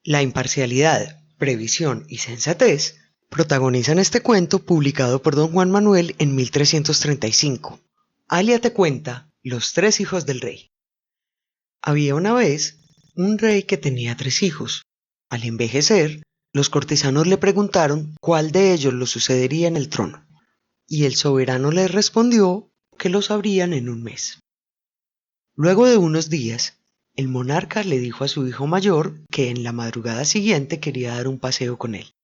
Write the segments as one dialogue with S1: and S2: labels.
S1: La imparcialidad, previsión y sensatez protagonizan este cuento publicado por don Juan Manuel en 1335. Alia te cuenta Los tres hijos del rey. Había una vez un rey que tenía tres hijos. Al envejecer, los cortesanos le preguntaron cuál de ellos lo sucedería en el trono, y el soberano les respondió que lo sabrían en un mes. Luego de unos días, el monarca le dijo a su hijo mayor que en la madrugada siguiente quería dar un paseo con él.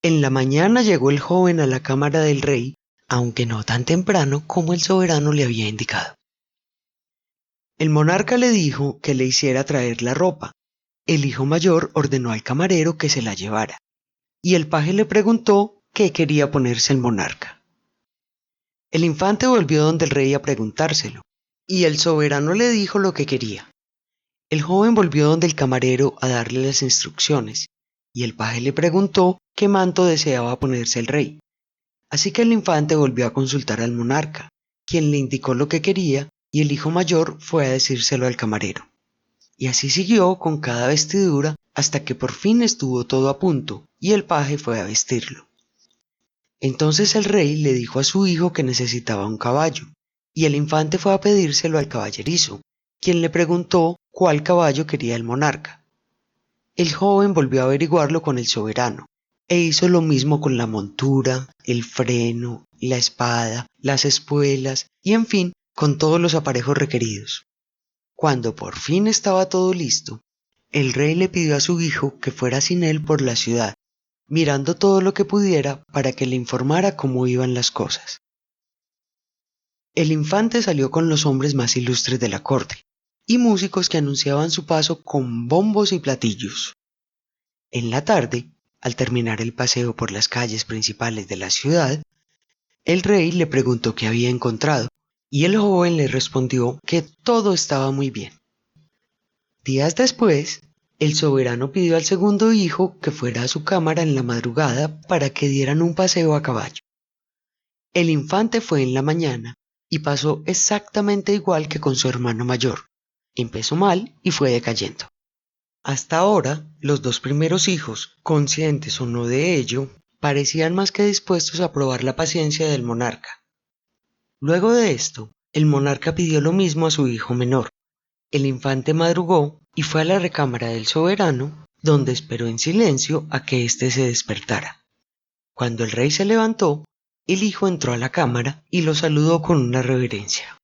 S1: En la mañana llegó el joven a la cámara del rey, aunque no tan temprano como el soberano le había indicado. El monarca le dijo que le hiciera traer la ropa. El hijo mayor ordenó al camarero que se la llevara, y el paje le preguntó qué quería ponerse el monarca. El infante volvió donde el rey a preguntárselo, y el soberano le dijo lo que quería. El joven volvió donde el camarero a darle las instrucciones, y el paje le preguntó qué manto deseaba ponerse el rey. Así que el infante volvió a consultar al monarca, quien le indicó lo que quería, y el hijo mayor fue a decírselo al camarero. Y así siguió con cada vestidura hasta que por fin estuvo todo a punto, y el paje fue a vestirlo. Entonces el rey le dijo a su hijo que necesitaba un caballo, y el infante fue a pedírselo al caballerizo, quien le preguntó cuál caballo quería el monarca. El joven volvió a averiguarlo con el soberano, e hizo lo mismo con la montura, el freno, la espada, las espuelas y en fin, con todos los aparejos requeridos. Cuando por fin estaba todo listo, el rey le pidió a su hijo que fuera sin él por la ciudad, mirando todo lo que pudiera para que le informara cómo iban las cosas. El infante salió con los hombres más ilustres de la corte, y músicos que anunciaban su paso con bombos y platillos. En la tarde, al terminar el paseo por las calles principales de la ciudad, el rey le preguntó qué había encontrado, y el joven le respondió que todo estaba muy bien. Días después, el soberano pidió al segundo hijo que fuera a su cámara en la madrugada para que dieran un paseo a caballo. El infante fue en la mañana y pasó exactamente igual que con su hermano mayor. Empezó mal y fue decayendo. Hasta ahora, los dos primeros hijos, conscientes o no de ello, parecían más que dispuestos a probar la paciencia del monarca. Luego de esto, el monarca pidió lo mismo a su hijo menor. El infante madrugó y fue a la recámara del soberano, donde esperó en silencio a que éste se despertara. Cuando el rey se levantó, el hijo entró a la cámara y lo saludó con una reverencia.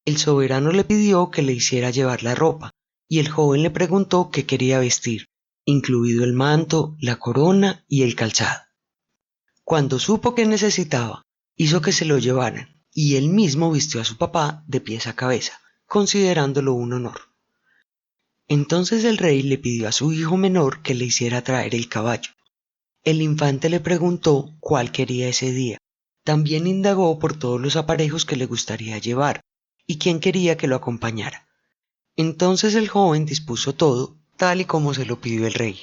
S1: El soberano le pidió que le hiciera llevar la ropa, y el joven le preguntó qué quería vestir, incluido el manto, la corona y el calzado. Cuando supo que necesitaba, hizo que se lo llevaran, y él mismo vistió a su papá de pies a cabeza, considerándolo un honor. Entonces el rey le pidió a su hijo menor que le hiciera traer el caballo. El infante le preguntó cuál quería ese día. También indagó por todos los aparejos que le gustaría llevar, y quién quería que lo acompañara. Entonces el joven dispuso todo tal y como se lo pidió el rey.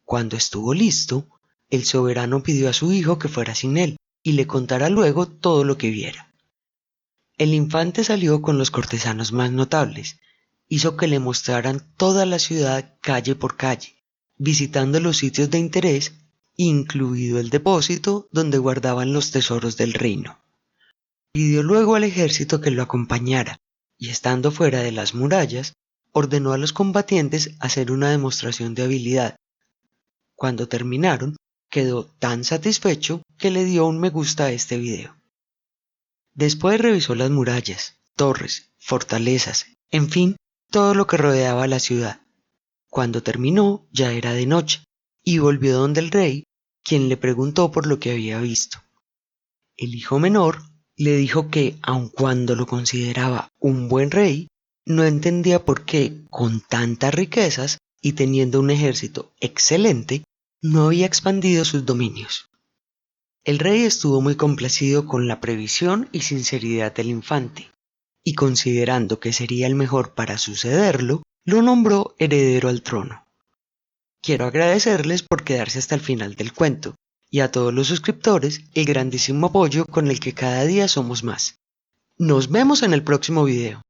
S1: Cuando estuvo listo, el soberano pidió a su hijo que fuera sin él y le contara luego todo lo que viera. El infante salió con los cortesanos más notables, hizo que le mostraran toda la ciudad calle por calle, visitando los sitios de interés, incluido el depósito donde guardaban los tesoros del reino. Pidió luego al ejército que lo acompañara, y estando fuera de las murallas, ordenó a los combatientes hacer una demostración de habilidad. Cuando terminaron, quedó tan satisfecho que le dio un me gusta a este video. Después revisó las murallas, torres, fortalezas, en fin, todo lo que rodeaba la ciudad. Cuando terminó, ya era de noche, y volvió donde el rey, quien le preguntó por lo que había visto. El hijo menor le dijo que, aun cuando lo consideraba un buen rey, no entendía por qué, con tantas riquezas y teniendo un ejército excelente, no había expandido sus dominios. El rey estuvo muy complacido con la previsión y sinceridad del infante, y considerando que sería el mejor para sucederlo, lo nombró heredero al trono. Quiero agradecerles por quedarse hasta el final del cuento, y a todos los suscriptores el grandísimo apoyo con el que cada día somos más. Nos vemos en el próximo video.